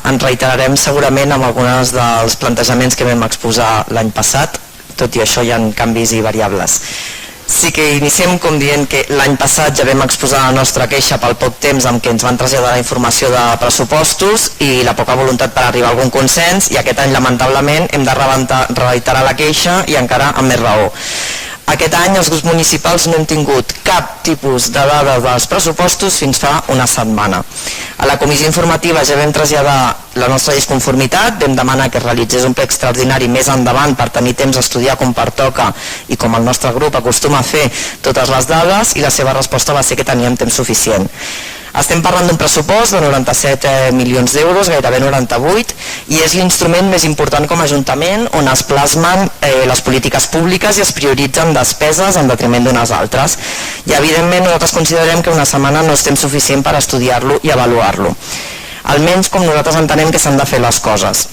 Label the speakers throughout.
Speaker 1: ens reiterarem segurament amb alguns dels plantejaments que vam exposar l'any passat, tot i això hi ha canvis i variables. Sí que iniciem com dient que l'any passat ja vam exposar la nostra queixa pel poc temps amb què ens van traslladar la informació de pressupostos i la poca voluntat per arribar a algun consens, i aquest any lamentablement hem de reiterar la queixa i encara amb més raó. Aquest any els grups municipals no hem tingut cap tipus de dada dels pressupostos fins fa una setmana. A la comissió informativa ja vam traslladar la nostra disconformitat, vam demanar que es realitzés un ple extraordinari més endavant per tenir temps d'estudiar com pertoca i com el nostre grup acostuma a fer totes les dades, i la seva resposta va ser que teníem temps suficient. Estem parlant d'un pressupost de 97 milions d'euros, gairebé 98, i és l'instrument més important com a Ajuntament on es plasmen les polítiques públiques i es prioritzen despeses en detriment d'unes altres. I evidentment nosaltres considerem que una setmana no és temps suficient per estudiar-lo i avaluar-lo. Almenys com nosaltres entenem que s'han de fer les coses.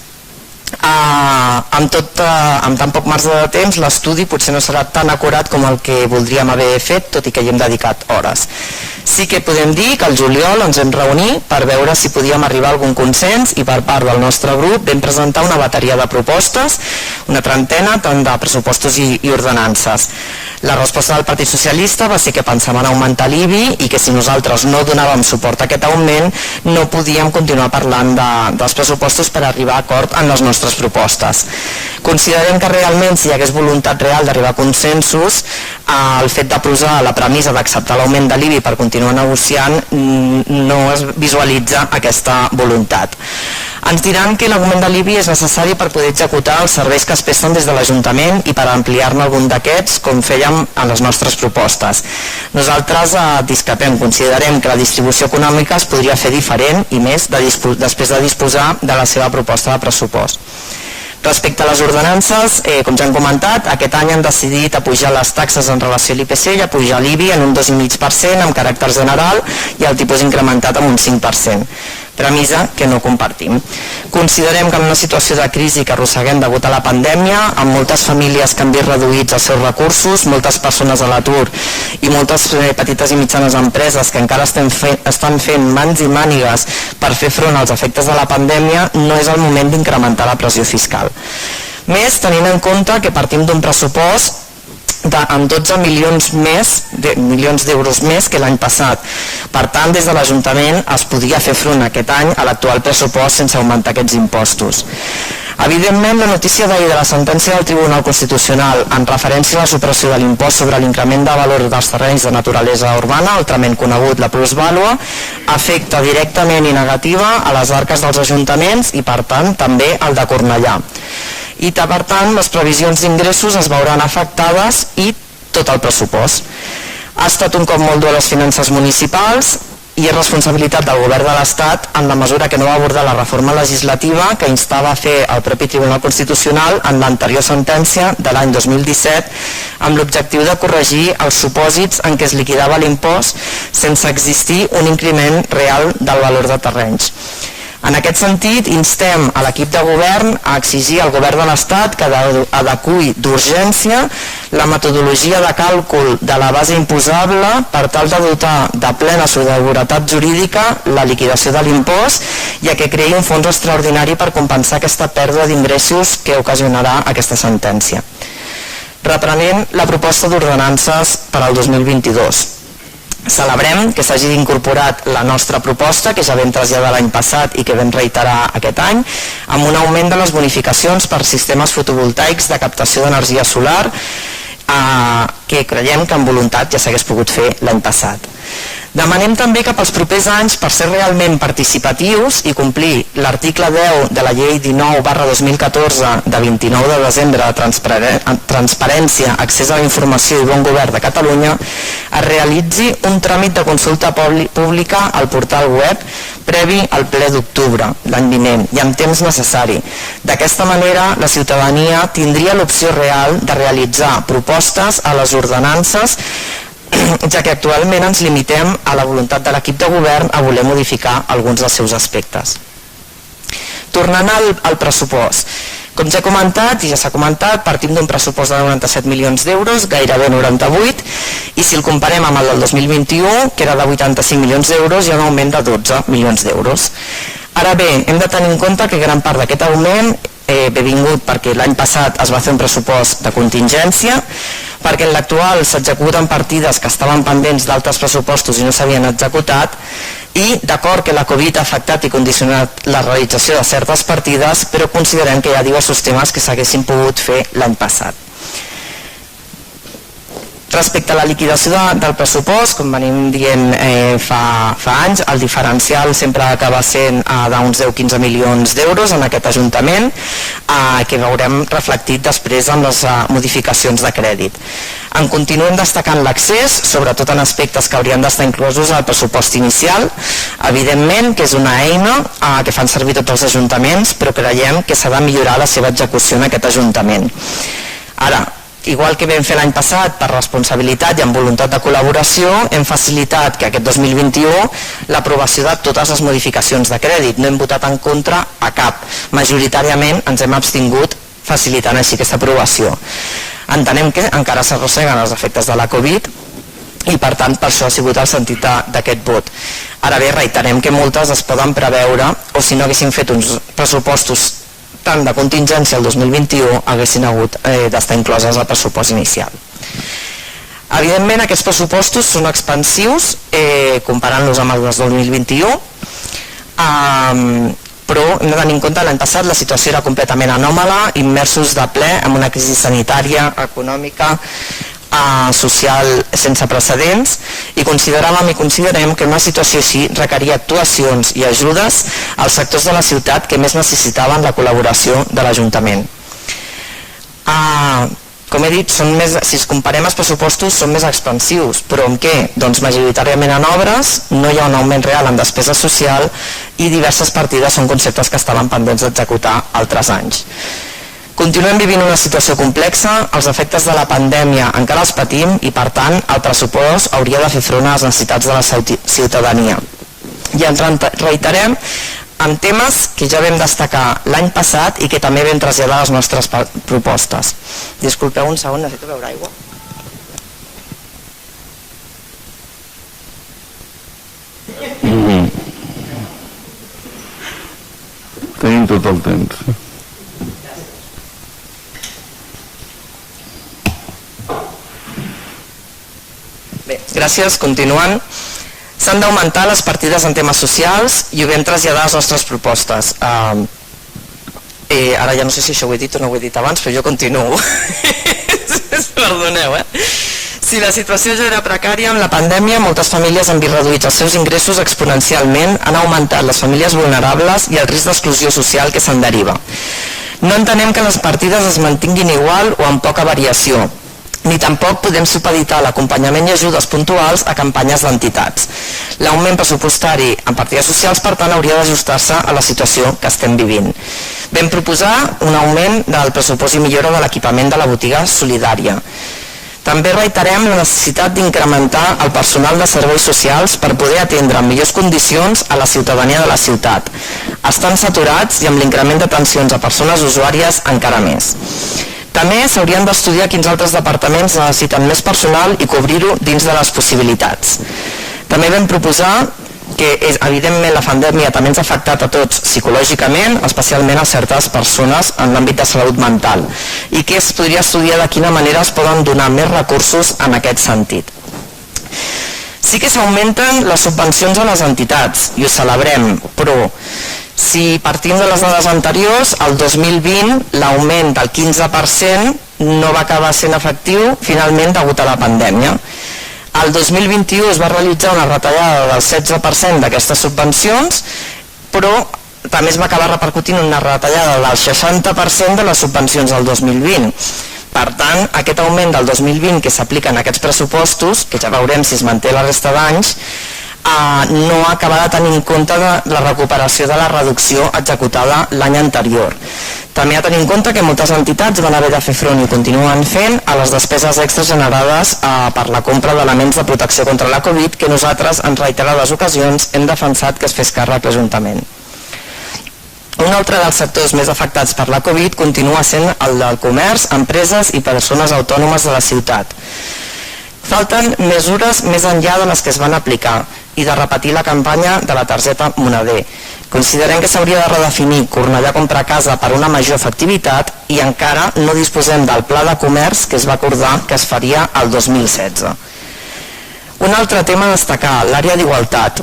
Speaker 1: Amb tan poc marge de temps, l'estudi potser no serà tan acurat com el que voldríem haver fet, tot i que hi hem dedicat hores. Sí que podem dir que al juliol ens vam reunir per veure si podíem arribar a algun consens, i per part del nostre grup vam presentar una bateria de propostes, una trentena, tant de pressupostos i ordenances. La resposta del Partit Socialista va ser que pensaven augmentar l'IBI i que si nosaltres no donàvem suport a aquest augment no podíem continuar parlant dels pressupostos per arribar a acord en les nostres propostes. Considerem que realment, si hi hagués voluntat real d'arribar a consensos, el fet de posar la premissa d'acceptar l'augment de l'IBI per continuar negociant no es visualitza aquesta voluntat. Ens diran que l'augment de l'IBI és necessari per poder executar els serveis que es presten des de l'Ajuntament i per ampliar-ne algun d'aquests, com fèiem en les nostres propostes. Nosaltres discrepem, considerem que la distribució econòmica es podria fer diferent i més després de disposar de la seva proposta de pressupost. Respecte a les ordenances, com ja hem comentat, aquest any han decidit apujar les taxes en relació a l'IPC i apujar l'IBI en un 2,5% amb caràcter general i el tipus incrementat amb un 5%. Premissa que no compartim. Considerem que en una situació de crisi que arrosseguem degut a la pandèmia, amb moltes famílies que han vist reduïts els seus recursos, moltes persones a l'atur i moltes petites i mitjanes empreses que encara estan fent mans i mànigues per fer front als efectes de la pandèmia, no és el moment d'incrementar la pressió fiscal. Més, tenint en compte que partim d'un pressupost amb 12 milions d'euros més que l'any passat. Per tant, des de l'Ajuntament es podia fer front aquest any a l'actual pressupost sense augmentar aquests impostos. Evidentment, la notícia d'ahir de la sentència del Tribunal Constitucional en referència a la supressió de l'impost sobre l'increment de valor dels terrenys de naturalesa urbana, altrament conegut la plusvàlua, afecta directament i negativa a les arques dels ajuntaments i, per tant, també al de Cornellà. I, per tant, les previsions d'ingressos es veuran afectades i tot el pressupost. Ha estat un cop molt dur a les finances municipals i és responsabilitat del Govern de l'Estat en la mesura que no va abordar la reforma legislativa que instava a fer el propi Tribunal Constitucional en l'anterior sentència de l'any 2017 amb l'objectiu de corregir els supòsits en què es liquidava l'impost sense existir un increment real del valor de terrenys. En aquest sentit, instem a l'equip de govern a exigir al govern de l'Estat que adeqüi d'urgència la metodologia de càlcul de la base imposable per tal de dotar de plena seguretat jurídica la liquidació de l'impost i a que creï un fons extraordinari per compensar aquesta pèrdua d'ingressos que ocasionarà aquesta sentència. Reprenent la proposta d'ordenances per al 2022. Celebrem que s'hagi incorporat la nostra proposta, que ja vam traslladar l'any passat i que vam reiterar aquest any, amb un augment de les bonificacions per sistemes fotovoltaics de captació d'energia solar, que creiem que amb voluntat ja s'hagués pogut fer l'any passat. Demanem també que pels propers anys, per ser realment participatius i complir l'article 10 de la llei 19/2014 de 29 de desembre de transparència, accés a la informació i bon govern de Catalunya, es realitzi un tràmit de consulta pública al portal web previ al ple d'octubre l'any vinent i amb temps necessari. D'aquesta manera, la ciutadania tindria l'opció real de realitzar propostes a les ordenances, ja que actualment ens limitem a la voluntat de l'equip de govern a voler modificar alguns dels seus aspectes. Tornant al pressupost, com ja he comentat i ja s'ha comentat, partim d'un pressupost de 97 milions d'euros, gairebé 98, i si el comparem amb el del 2021, que era de 85 milions d'euros, hi ha un augment de 12 milions d'euros. Ara bé, hem de tenir en compte que gran part d'aquest augment ve vingut perquè l'any passat es va fer un pressupost de contingència, perquè en l'actual s'executen partides que estaven pendents d'altres pressupostos i no s'havien executat, i d'acord que la Covid ha afectat i condicionat la realització de certes partides, però considerem que hi ha diversos temes que s'haguessin pogut fer l'any passat. Respecte a la liquidació del pressupost, com venim dient fa anys, el diferencial sempre acaba sent d'uns 10-15 milions d'euros en aquest Ajuntament, que veurem reflectit després en les modificacions de crèdit. En continuem destacant l'accés, sobretot en aspectes que haurien d'estar inclosos al pressupost inicial, evidentment que és una eina que fan servir tots els ajuntaments, però creiem que s'ha de millorar la seva execució en aquest Ajuntament. Ara, igual que vam fer l'any passat per responsabilitat i amb voluntat de col·laboració, hem facilitat que aquest 2021 l'aprovació de totes les modificacions de crèdit. No hem votat en contra a cap. Majoritàriament ens hem abstingut facilitant així aquesta aprovació. Entenem que encara s'arrosseguen els efectes de la Covid i per tant per això ha sigut el sentit d'aquest vot. Ara bé, reiterem que moltes es poden preveure o si no haguessin fet uns pressupostos tant de contingència el 2021 haguessin hagut d'estar incloses al pressupost inicial. Evidentment aquests pressupostos són expansius comparant-los amb el 2021, però hem de tenir en compte que l'any passat la situació era completament anòmala, immersos de ple en una crisi sanitària, econòmica, social sense precedents, i consideràvem i considerem que una situació així requeria actuacions i ajudes als sectors de la ciutat que més necessitaven la col·laboració de l'Ajuntament. Com he dit, si es comparem els pressupostos són més expansius, però en què? Doncs majoritàriament en obres, no hi ha un augment real en despesa social i diverses partides són conceptes que estaven pendents d'executar altres anys. Continuem vivint una situació complexa, els efectes de la pandèmia encara els patim i per tant el pressupost hauria de fer front a les necessitats de la ciutadania. I ens reiterem en temes que ja vam destacar l'any passat i que també vam traslladar les nostres propostes. Disculpeu un segon, necessito beure aigua.
Speaker 2: Tenim tot el temps.
Speaker 1: Bé, gràcies. Continuant. S'han d'augmentar les partides en temes socials i ho vam traslladar a les nostres propostes. Ara ja no sé si això ho he dit o no ho he dit abans, però jo continuo. Perdoneu, Si la situació ja era precària, amb la pandèmia moltes famílies han vist reduïts els seus ingressos exponencialment, han augmentat les famílies vulnerables i el risc d'exclusió social que se'n deriva. No entenem que les partides es mantinguin igual o amb poca variació, ni tampoc podem supeditar l'acompanyament i ajudes puntuals a campanyes d'entitats. L'augment pressupostari en partides socials, per tant, hauria d'ajustar-se a la situació que estem vivint. Vam proposar un augment del pressupost i millora de l'equipament de la botiga solidària. També reiterem la necessitat d'incrementar el personal de serveis socials per poder atendre en millors condicions a la ciutadania de la ciutat. Estan saturats i amb l'increment d'atencions a persones usuàries encara més. També s'haurien d'estudiar quins altres departaments necessiten més personal i cobrir-ho dins de les possibilitats. També vam proposar que, evidentment, la pandèmia també ens ha afectat a tots psicològicament, especialment a certes persones en l'àmbit de salut mental, i que es podria estudiar de quina manera es poden donar més recursos en aquest sentit. Sí que s'augmenten les subvencions a les entitats, i ho celebrem, però si partim de les dades anteriors, el 2020 l'augment del 15% no va acabar sent efectiu finalment degut a la pandèmia. El 2021 es va realitzar una retallada del 16% d'aquestes subvencions, però també es va acabar repercutint una retallada del 60% de les subvencions del 2020. Per tant, aquest augment del 2020 que s'aplica en aquests pressupostos, que ja veurem si es manté la resta d'anys, no acaba de tenir en compte la recuperació de la reducció executada l'any anterior. També ha de tenir en compte que moltes entitats van haver de fer front i continuen fent a les despeses extres generades per la compra d'elements de protecció contra la Covid que nosaltres en reiterades ocasions hem defensat que es fes càrrec l'Ajuntament. Un altre dels sectors més afectats per la Covid continua sent el del comerç, empreses i persones autònomes de la ciutat. Falten mesures més enllà de les que es van aplicar i de repetir la campanya de la targeta moneder. Considerem que s'hauria de redefinir Cornellà compra casa per una major efectivitat i encara no disposem del pla de comerç que es va acordar que es faria el 2016. Un altre tema a destacar, l'àrea d'igualtat.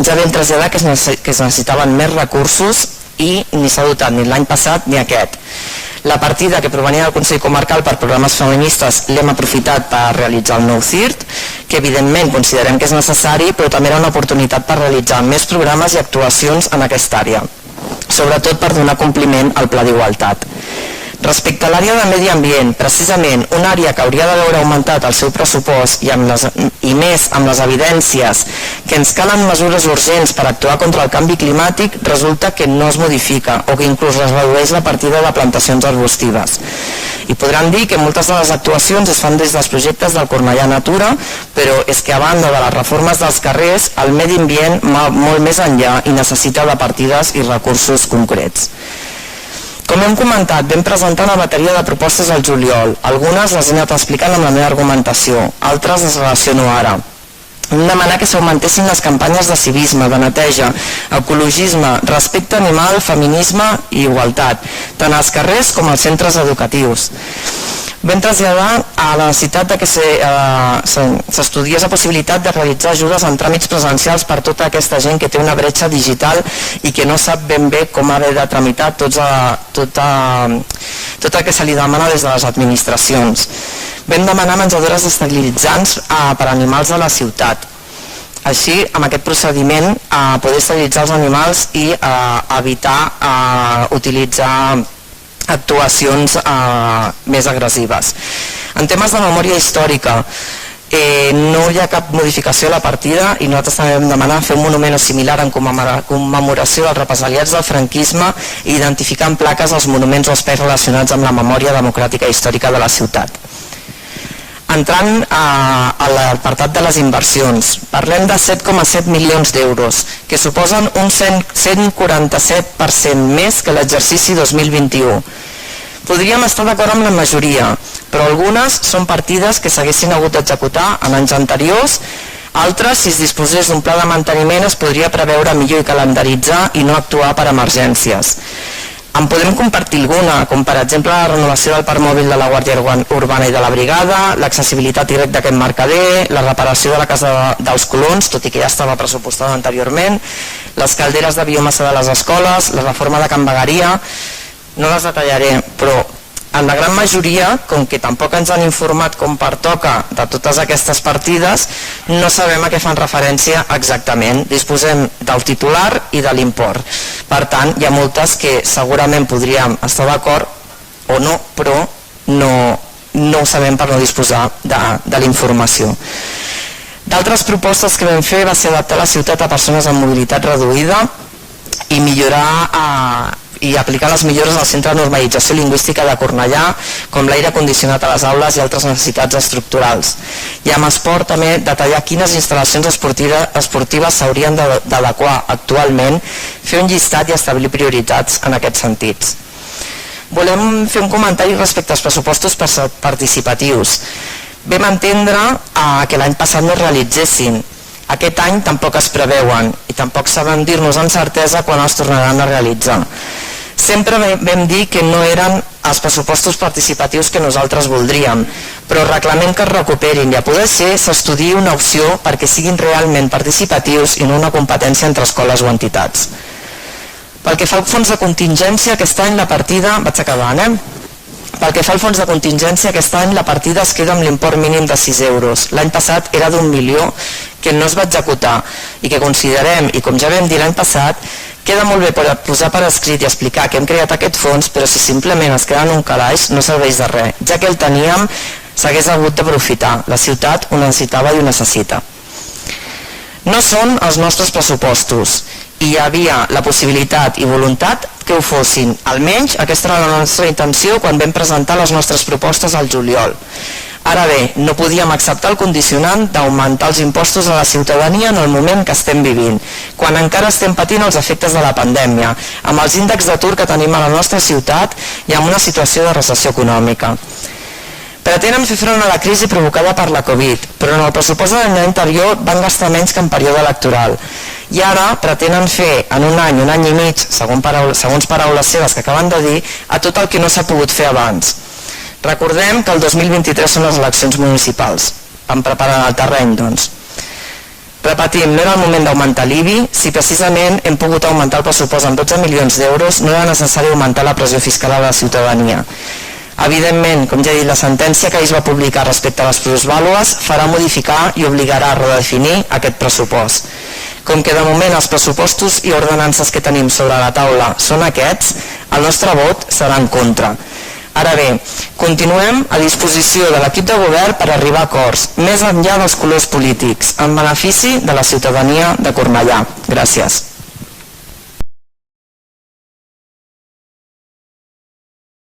Speaker 1: Ja vam traslladar que es necessitaven més recursos i ni s'ha dotat ni l'any passat ni aquest. La partida que provenia del Consell Comarcal per programes feministes l'hem aprofitat per realitzar el nou CIRT, que evidentment considerem que és necessari, però també era una oportunitat per realitzar més programes i actuacions en aquesta àrea, sobretot per donar compliment al Pla d'Igualtat. Respecte a l'àrea de medi ambient, precisament una àrea que hauria de veure augmentat el seu pressupost i més amb les evidències que ens calen mesures urgents per actuar contra el canvi climàtic, resulta que no es modifica o que inclús es redueix la partida de plantacions arbustives. I podran dir que moltes de les actuacions es fan des dels projectes del Cornellà Natura, però és que a banda de les reformes dels carrers, el medi ambient va molt més enllà i necessita de partides i recursos concrets. Com hem comentat, vam presentar una bateria de propostes al juliol. Algunes les he anat explicant amb la meva argumentació, altres les relaciono ara. Hem demanat que s'augmentessin les campanyes de civisme, de neteja, ecologisme, respecte animal, feminisme i igualtat, tant als carrers com als centres educatius. Vam traslladar a la necessitat que s'estudiés la possibilitat de realitzar ajudes en tràmits presencials per tota aquesta gent que té una bretxa digital i que no sap ben bé com haver de tramitar tot el que se li demana des de les administracions. Vam demanar menjadores esterilitzants per animals a la ciutat. Així, amb aquest procediment, poder esterilitzar els animals i evitar utilitzar actuacions més agressives. En temes de memòria històrica, no hi ha cap modificació a la partida i nosaltres també vam demanar fer un monument similar en commemoració dels represaliats del franquisme i identificar en plaques els monuments o espais relacionats amb la memòria democràtica i històrica de la ciutat. Entrant a l'apartat de les inversions, parlem de 7,7 milions d'euros, que suposen un 147% més que l'exercici 2021. Podríem estar d'acord amb la majoria, però algunes són partides que s'haguessin hagut d'executar en anys anteriors, altres, si es disposés d'un pla de manteniment, es podria preveure millor i calendaritzar i no actuar per emergències. En podem compartir alguna, com per exemple la renovació del parc mòbil de la Guàrdia Urbana i de la Brigada, l'accessibilitat i rec d'aquest mercader, la reparació de la Casa dels Colons, tot i que ja estava pressupostada anteriorment, les calderes de biomassa de les escoles, la reforma de Can Bagaria. No les detallaré, però en la gran majoria, com que tampoc ens han informat com pertoca de totes aquestes partides, no sabem a què fan referència exactament. Disposem del titular i de l'import. Per tant, hi ha moltes que segurament podríem estar d'acord o no, però no ho sabem per no disposar de la informació. D'altres propostes que vam fer va ser adaptar la ciutat a persones amb mobilitat reduïda i millorar i aplicar les millores al Centre de Normalització Lingüística de Cornellà, com l'aire condicionat a les aules i altres necessitats estructurals. I amb esport també detallar quines instal·lacions esportives s'haurien d'adequar actualment, fer un llistat i establir prioritats en aquests sentits. Volem fer un comentari respecte als pressupostos participatius. Vam entendre que l'any passat no es realitzessin. Aquest any tampoc es preveuen i tampoc saben dir-nos amb certesa quan els tornaran a realitzar. Sempre vam dir que no eren els pressupostos participatius que nosaltres voldríem, però reclamem que es recuperin i a poder ser s'estudiï una opció perquè siguin realment participatius i no una competència entre escoles o entitats. Pel que fa al fons de contingència, aquest any la partida... Vaig acabant, Pel que fa al fons de contingència, aquest any la partida es queda amb l'import mínim de 6 euros. L'any passat era d'1 milió que no es va executar i que considerem, i com ja vam dir l'any passat, queda molt bé per posar per escrit i explicar que hem creat aquest fons, però si simplement es queda en un calaix no serveix de res. Ja que el teníem, s'hagués hagut d'aprofitar. La ciutat ho necessitava i ho necessita. No són els nostres pressupostos i hi havia la possibilitat i voluntat que ho fossin. Almenys aquesta era la nostra intenció quan vam presentar les nostres propostes al juliol. Ara bé, no podíem acceptar el condicionant d'augmentar els impostos a la ciutadania en el moment que estem vivint, quan encara estem patint els efectes de la pandèmia, amb els índexs d'atur que tenim a la nostra ciutat i amb una situació de recessió econòmica. Pretenen fer front a la crisi provocada per la Covid, però en el pressupost de l'any anterior van gastar menys que en període electoral. I ara pretenen fer en un any i mig, segons paraules seves que acaben de dir, a tot el que no s'ha pogut fer abans. Recordem que el 2023 són les eleccions municipals. Van preparant el terreny, doncs. Repetim, no era el moment d'augmentar l'IBI. Si precisament hem pogut augmentar el pressupost en 12 milions d'euros, no era necessari augmentar la pressió fiscal a la ciutadania. Evidentment, com ja he dit, la sentència que ahir es va publicar respecte a les plusvàlues farà modificar i obligarà a redefinir aquest pressupost. Com que de moment els pressupostos i ordenances que tenim sobre la taula són aquests, el nostre vot serà en contra. Ara bé, continuem a disposició de l'equip de govern per arribar a acords, més enllà dels colors polítics, en benefici de la ciutadania de Cornellà. Gràcies.